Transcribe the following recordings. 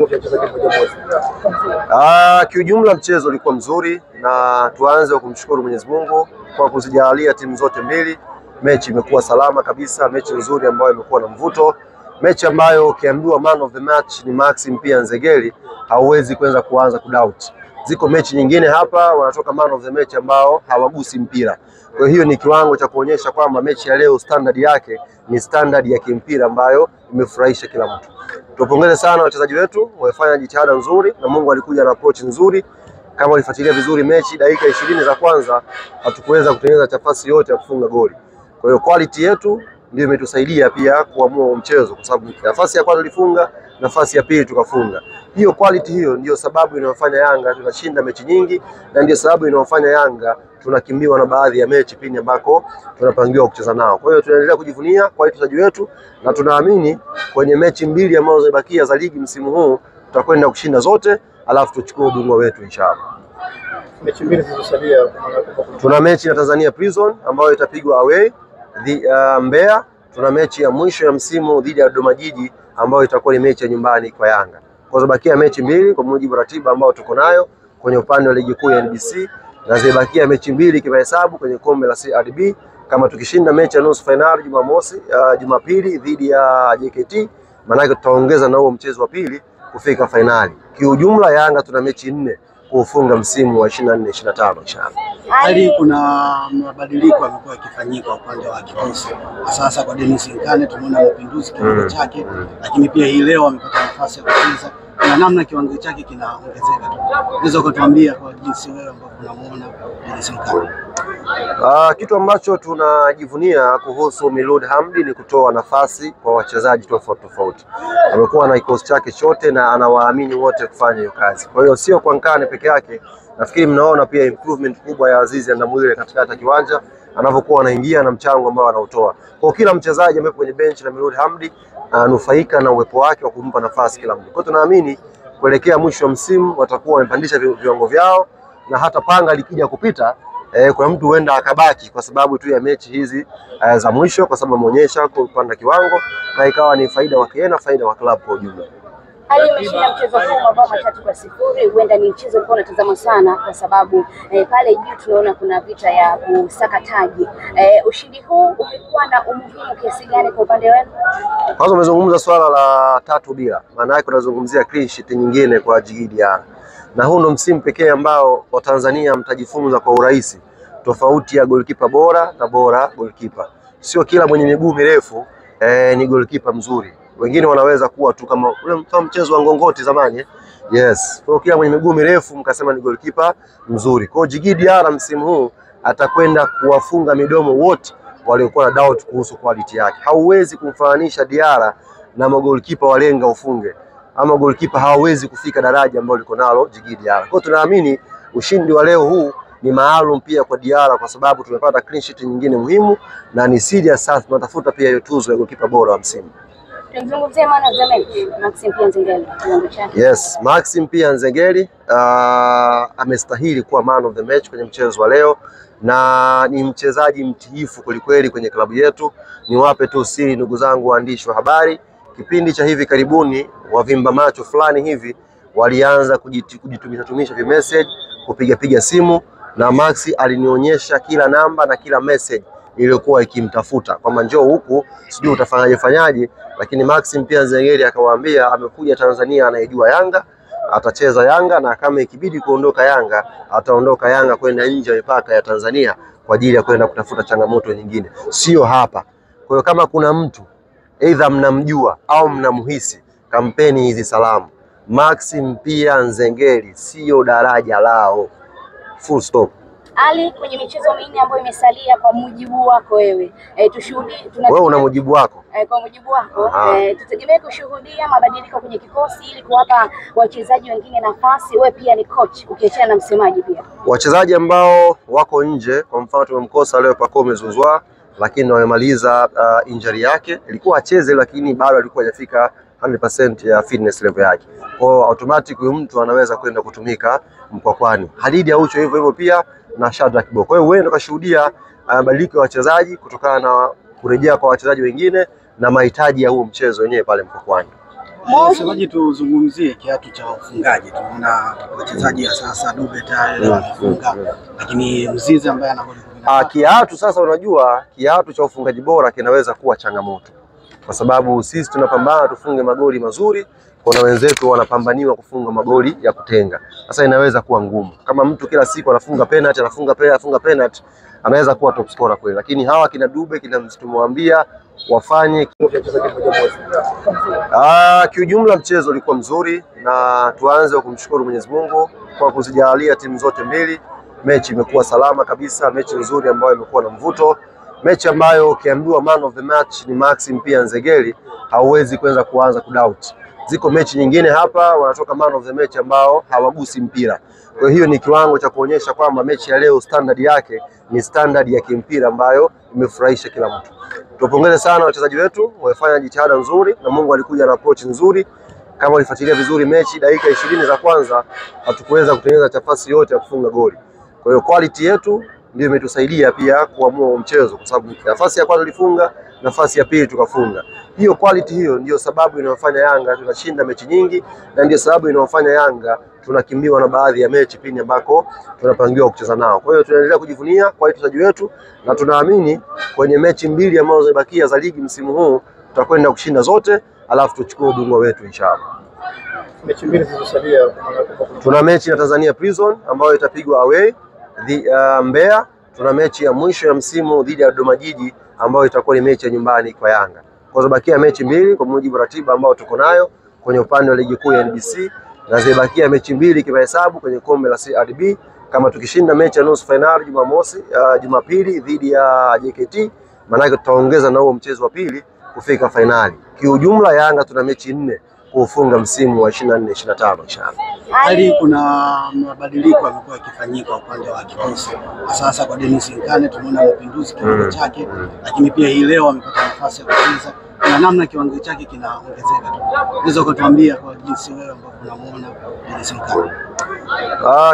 ukicheza kitu Jumamosi? Kiujumla mchezo ulikuwa mzuri, na tuanze kumshukuru Mwenyezi Mungu kwa kuzijalia timu zote mbili. Mechi imekuwa salama kabisa, mechi nzuri ambayo imekuwa na mvuto, mechi ambayo ukiambiwa man of the match ni Maxim pia Nzengeli, hauwezi kuanza kudoubt. Ziko mechi nyingine hapa wanatoka man of the match ambao hawagusi mpira. Kwa hiyo ni kiwango cha kuonyesha kwamba mechi ya leo standard yake ni standard ya kimpira ambayo imefurahisha kila mtu. Tupongeze sana wachezaji wetu, wamefanya jitihada nzuri na Mungu alikuja na approach nzuri. Kama ulifuatilia vizuri mechi, dakika 20 za kwanza hatukuweza kutengeneza nafasi yote ya kufunga goli. Kwa hiyo quality yetu ndio imetusaidia pia kuamua mchezo, kwa sababu nafasi ya kwanza tulifunga, nafasi ya pili tukafunga. Hiyo quality hiyo ndio sababu inayofanya Yanga tunashinda mechi nyingi, na ndio sababu inayofanya Yanga tunakimbiwa na baadhi ya mechi pindi ambako tunapangiwa kucheza nao. Kwa hiyo tunaendelea kujivunia kwa wachezaji wetu, na tunaamini kwenye mechi mbili ambazo zimebakia za ligi msimu huu tutakwenda kushinda zote, alafu tuchukue ubingwa wetu inshallah. Mechi mbili zilizosalia, tuna mechi na Tanzania Prison ambayo itapigwa away Mbeya. Tuna mechi ya mwisho ya msimu dhidi ya Dodoma Jiji ambayo itakuwa ni mechi ya nyumbani kwa Yanga. Kwa sababu bakia mechi mbili kwa mujibu wa ratiba ambayo tuko nayo kwenye upande wa ligi kuu ya NBC, na zibakia mechi mbili kimahesabu kwenye kombe la CRDB. Kama tukishinda mechi ya nusu finali Jumapili dhidi ya JKT, maana tutaongeza na huo mchezo wa pili kufika finali. Kiujumla Yanga tuna mechi 4 kufunga msimu wa 24-25 inshallah. Hali kuna mabadiliko yamekuwa yakifanyika upande wa kikosi. Sasa kwa Dennis Nkane tumeona mapinduzi kiwango chake, lakini pia hii leo amepata nafasi ya kucheza na namna kiwango chake kinaongezeka tu. Unaweza kutuambia kwa jinsi wewe ambavyo unamuona Dennis Nkane? Kitu ambacho tunajivunia kuhusu Miloud Hamdi ni kutoa nafasi kwa wachezaji tofauti. Amekuwa na kikosi chake chote na anawaamini wote kufanya hiyo kazi. Kwa hiyo sio kwa Nkane peke yake. Nafikiri mnaona pia improvement kubwa ya Azizi Ndamwile katika kiwanja anavyokuwa anaingia na mchango ambao anautoa. Kwa kila mchezaji ambaye kwenye bench na Miloud Hamdi anufaika na uwepo wake wa kumpa nafasi kila mtu. Kwa hiyo tunaamini kuelekea mwisho wa msimu watakuwa wamepandisha viwango vyao, na hata panga likija kupita kuna mtu huenda akabaki kwa sababu tu ya mechi hizi za mwisho, kwa sababu ameonyesha kupanda kiwango na ikawa ni faida wake na faida wa club kwa ujumla. Ali imeshinda mchezo huu mabao 3-0. Huenda ni mchezo ulikuwa unatazama sana kwa sababu pale juu tunaona kuna vita ya kusaka taji. Ushindi huu umekuwa na umuhimu kiasi gani kwa upande wenu? Kwanza umezungumza swala la 3-0. Maana yake unazungumzia clean sheet nyingine kwa Djigui Diarra. Na huu ndo msimu pekee ambao Watanzania mtajifunza kwa urahisi tofauti ya goalkeeper bora na bora goalkeeper. Sio kila mwenye miguu mirefu ni goalkeeper mzuri. Wengine wanaweza kuwa tu kama ule mchezo wa ngongoti zamani. Yes. Kwa kila mwenye miguu mirefu mkasema ni goalkeeper mzuri. Kwa Djigui Diarra msimu huu atakwenda kuwafunga midomo wote waliokuwa na doubt kuhusu quality yake. Hauwezi kumfananisha Diarra na magolikipa walenga ufunge, ama goalkeeper hawezi kufika daraja ambalo liko nalo Djigui Diarra. Kwa tunaamini ushindi wa leo huu ni maalum pia kwa Diarra, kwa sababu tumepata clean sheet nyingine muhimu na ni serious sasa tunatafuta pia hiyo tuzo ya goalkeeper bora wa msimu. Tunazungumzia man of the match Maxim pia Nzengeli. Yes, Maxim pia Nzengeli amestahili kuwa man of the match kwenye mchezo wa leo, na ni mchezaji mtiifu kwelikweli kwenye klabu yetu. Niwape tu siri ndugu zangu waandishi wa habari, kipindi cha hivi karibuni wavimba macho fulani hivi walianza kujitumisha message, kupiga simu, na Maxi alinionyesha kila namba na kila message iliyokuwa ikimtafuta kwamba njoo huku sijui utafanyaje, lakini Maxim pia Nzengeli akawaambia amekuja Tanzania, anayejua Yanga, atacheza Yanga, na kama ikibidi kuondoka Yanga ataondoka Yanga kwenda nje ya mipaka ya Tanzania kwa ajili ya kwenda kutafuta changamoto nyingine, sio hapa. Kwa hiyo kama kuna mtu either mnamjua au mnamhisi, kampeni hizi salamu. Maxim pia Nzengeli sio daraja lao. Full stop. Ali, kwenye michezo minne ambayo imesalia kwa mujibu wako wewe, tushuhudie wewe una mujibu wako? Kwa mujibu wako tutegemee kushuhudia mabadiliko kwenye kikosi ili kuwapa wachezaji wengine nafasi. Wewe pia ni coach ukiachana na msemaji pia. Wachezaji ambao wako nje, kwa mfano tumemkosa leo Pacome Zouzoua, lakini wamemaliza injury yake. Ilikuwa acheze lakini bado alikuwa hajafika 100% ya fitness level yake. Kwa automatic huyu mtu anaweza kwenda kutumika Mkwakwani. Hadidi Aucho hivyo pia na Shadrack Boko. Kwa hiyo wewe ukashuhudia mabadiliko ya wachezaji kutokana na kurejea kwa wachezaji wengine na mahitaji ya huo mchezo wenyewe pale Mkwakwani. Msemaji, tuzungumzie kiatu cha ufungaji. Tunaona wachezaji sasa Dube tayari wamefunga, lakini Mzize ambaye anakwenda kiatu sasa, unajua kiatu cha ufungaji bora kinaweza kuwa changamoto, kwa sababu sisi tunapambana tufunge magoli mazuri, kuna wenzetu wanapambaniwa kufunga magoli ya kutenga. Sasa inaweza kuwa ngumu. Kama mtu kila siku anafunga penalty, anaweza kuwa top scorer kweli, lakini hawa kina Dube kina tumwambia wafanye kiujumla. Mchezo ulikuwa mzuri na tuanze kumshukuru Mwenyezi Mungu kwa kuzijalia timu zote mbili. Mechi imekuwa salama kabisa, mechi nzuri ambayo imekuwa na mvuto, mechi ambayo ukiambiwa man of the match ni Maxim pia Nzengeli, hauwezi kuanza kudoubt. Ziko mechi nyingine hapa wanatoka man of the match ambao hawagusi mpira. Kwa hiyo ni kiwango cha kuonyesha kwamba mechi ya leo standard yake ni standard ya kimpira ambayo imefurahisha kila mtu. Tupongeze sana wachezaji wetu, wamefanya jitihada nzuri na Mungu alikuja na approach nzuri. Kama ulifuatilia vizuri mechi, dakika 20 za kwanza hatukuweza kutengeneza nafasi yote ya kufunga goli. Kwa hiyo quality yetu ndio imetusaidia pia kuamua mchezo, kwa sababu nafasi ya kwanza tulifunga, nafasi ya pili tukafunga. Hiyo quality hiyo ndio sababu inayofanya Yanga tunashinda mechi nyingi, na ndio sababu inayofanya Yanga tunakimbiwa na baadhi ya mechi pindi ambako tunapangiwa kucheza nao. Kwa hiyo tunaendelea kujivunia kwa wachezaji wetu na tunaamini kwenye mechi mbili ambazo zimebakia za ligi msimu huu tutakwenda kushinda zote, alafu tuchukue ubingwa wetu inshallah. Mechi mbili zilizosalia, tuna mechi na Tanzania Prison ambayo itapigwa away Mbeya. Tuna mechi ya mwisho ya msimu dhidi ya Dodoma Jiji ambayo itakuwa ni mechi ya nyumbani kwa Yanga. Kwa sababu bakia mechi mbili kwa mujibu ratiba ambao tuko nayo kwenye upande wa ligi kuu ya NBC, na zibakia mechi mbili kwa hesabu kwenye kombe la CRDB. Kama tukishinda mechi ya nusu finali Jumapili dhidi ya JKT, maana tutaongeza na huo mchezo wa pili kufika finali. Kiujumla Yanga tuna mechi 4 kufunga msimu wa 24-25 inshallah. Hali kuna mabadiliko yamekuwa yakifanyika upande wa kikosi. Sasa kwa Dennis Nkane tumeona mapinduzi kiwango chake, lakini pia hii leo amepata nafasi ya kucheza na namna kiwango chake kinaongezeka. Unaweza kutuambia kwa jinsi wewe ambavyo unamuona Dennis Nkane?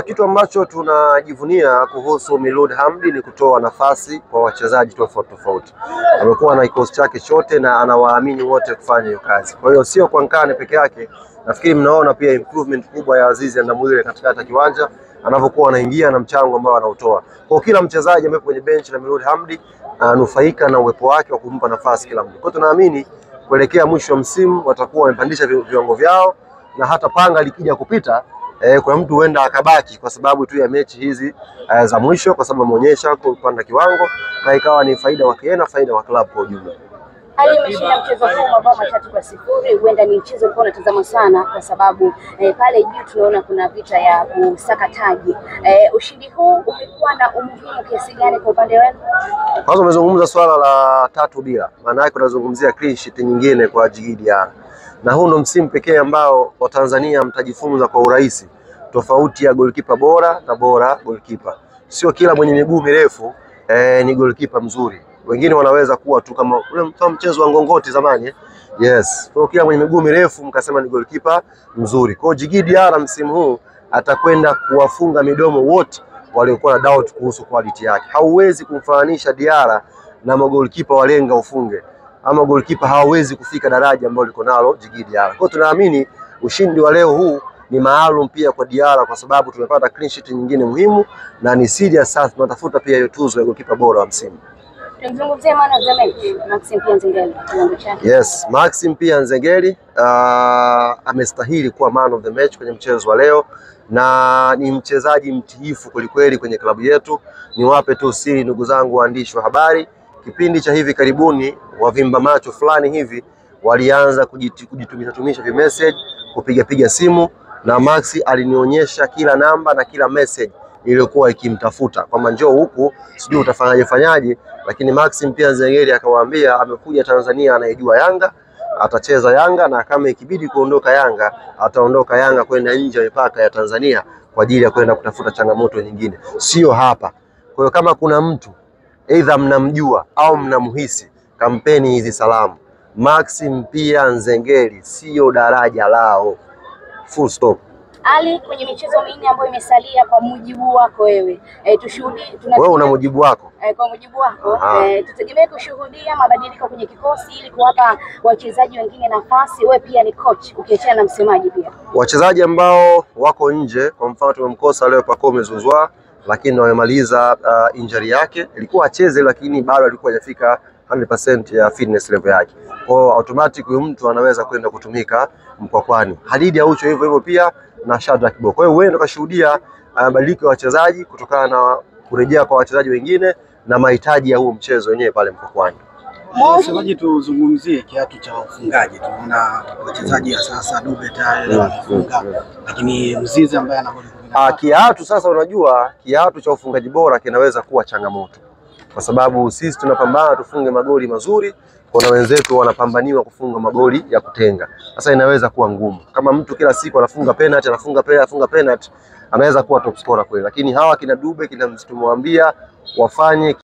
Kitu ambacho tunajivunia kuhusu Miloud Hamdi ni kutoa nafasi kwa wachezaji tofauti. Amekuwa na kikosi chake chote na anawaamini wote kufanya hiyo kazi. Kwa hiyo sio kwa Nkane peke yake. Nafikiri mnaona pia improvement kubwa ya Azizi Ndamwile katikati ya kiwanja anavyokuwa anaingia na mchango ambao anautoa. Kwa kila mchezaji ambaye kwenye bench na Miloud Hamdi anufaika na uwepo wake wa kumpa nafasi kila mtu. Kwa tunaamini kuelekea mwisho wa msimu watakuwa wamepandisha viwango vyao, na hata panga likija kupita kuna mtu huenda akabaki kwa sababu tu ya mechi hizi za mwisho, kwa sababu ameonyesha kupanda kiwango na ikawa ni faida wake na faida wa club kwa ujumla. Hali imeshinda mchezo huu mabao 3-0. Huenda ni mchezo ulikuwa unatazama sana kwa sababu pale juu tunaona kuna vita ya kusaka taji. Ushindi huu umekuwa na umuhimu kiasi gani kwa upande wenu? Kwanza umezungumza swala la 3-0. Maana yake unazungumzia clean sheet nyingine kwa Djigui Diarra. Na huu ndo msimu pekee ambao Watanzania mtajifunza kwa urahisi tofauti ya goalkeeper bora na bora goalkeeper. Sio kila mwenye miguu mirefu ni goalkeeper mzuri. Wengine wanaweza kuwa tu kama ule mchezo wa ngongoti zamani. Yes. Kwa kila mwenye miguu mirefu mkasema ni goalkeeper mzuri. Kwa Djigui Diarra msimu huu atakwenda kuwafunga midomo wote waliokuwa na doubt kuhusu quality yake. Hauwezi kumfananisha Diarra na magolikipa walenga ufunge, ama goalkeeper hawezi kufika daraja ambalo liko nalo Djigui Diarra. Kwa tunaamini ushindi wa leo huu ni maalum pia kwa Diarra, kwa sababu tumepata clean sheet nyingine muhimu na ni serious sasa tunatafuta pia hiyo tuzo ya goalkeeper bora wa msimu. Tumzungumzie man of the match Maxim pia Nzengeli. Yes, Maxim pia Nzengeli amestahili kuwa man of the match kwenye mchezo wa leo, na ni mchezaji mtiifu kwelikweli kwenye klabu yetu. Niwape tu siri ndugu zangu waandishi wa habari, kipindi cha hivi karibuni wavimba macho fulani hivi walianza kujitumisha message, kupiga simu, na Maxi alinionyesha kila namba na kila message iliyokuwa ikimtafuta kwamba njoo huku sijui utafanyaje, lakini Maxim pia Nzengeli akawaambia amekuja Tanzania, anayejua Yanga, atacheza Yanga, na kama ikibidi kuondoka Yanga ataondoka Yanga kwenda nje ya mipaka ya Tanzania kwa ajili ya kwenda kutafuta changamoto nyingine, sio hapa. Kwa hiyo kama kuna mtu either mnamjua au mnamhisi, kampeni hizi salamu. Maxim pia Nzengeli sio daraja lao. Full stop. Ali, kwenye michezo minne ambayo imesalia, kwa mujibu wako wewe, tushuhudie. Wewe una mujibu wako? Kwa mujibu wako, tutegemee kushuhudia mabadiliko kwenye kikosi ili kuwapa wachezaji wengine nafasi. Wewe pia ni coach, ukiachana na msemaji pia. Wachezaji ambao wako nje, kwa mfano tumemkosa leo Pacome Zouzoua, lakini wamemaliza injury yake, ilikuwa acheze lakini bado alikuwa hajafika 100% ya fitness level yake. Kwa hiyo automatic huyu mtu anaweza kwenda kutumika Mkwakwani. Hadidi Aucho hivyo hivyo pia na Shadrack Kibo. Kwa hiyo wewe ndio kashuhudia mabadiliko ya wachezaji kutokana na kurejea kwa wachezaji wengine na mahitaji ya huo mchezo wenyewe pale Mkwakwani. Msemaji, tuzungumzie kiatu cha ufungaji. Tunaona wachezaji sasa Dube tayari wamefunga, lakini Mzize ambaye anakuwa kiatu sasa, unajua kiatu cha ufungaji bora kinaweza kuwa changamoto, kwa sababu sisi tunapambana tufunge magoli mazuri, kuna wenzetu wanapambaniwa kufunga magoli ya kutenga. Sasa inaweza kuwa ngumu. Kama mtu kila siku anafunga penalty, anafunga penalty, anaweza kuwa top scorer kweli, lakini hawa kina Dube, kina tumewambia wafanye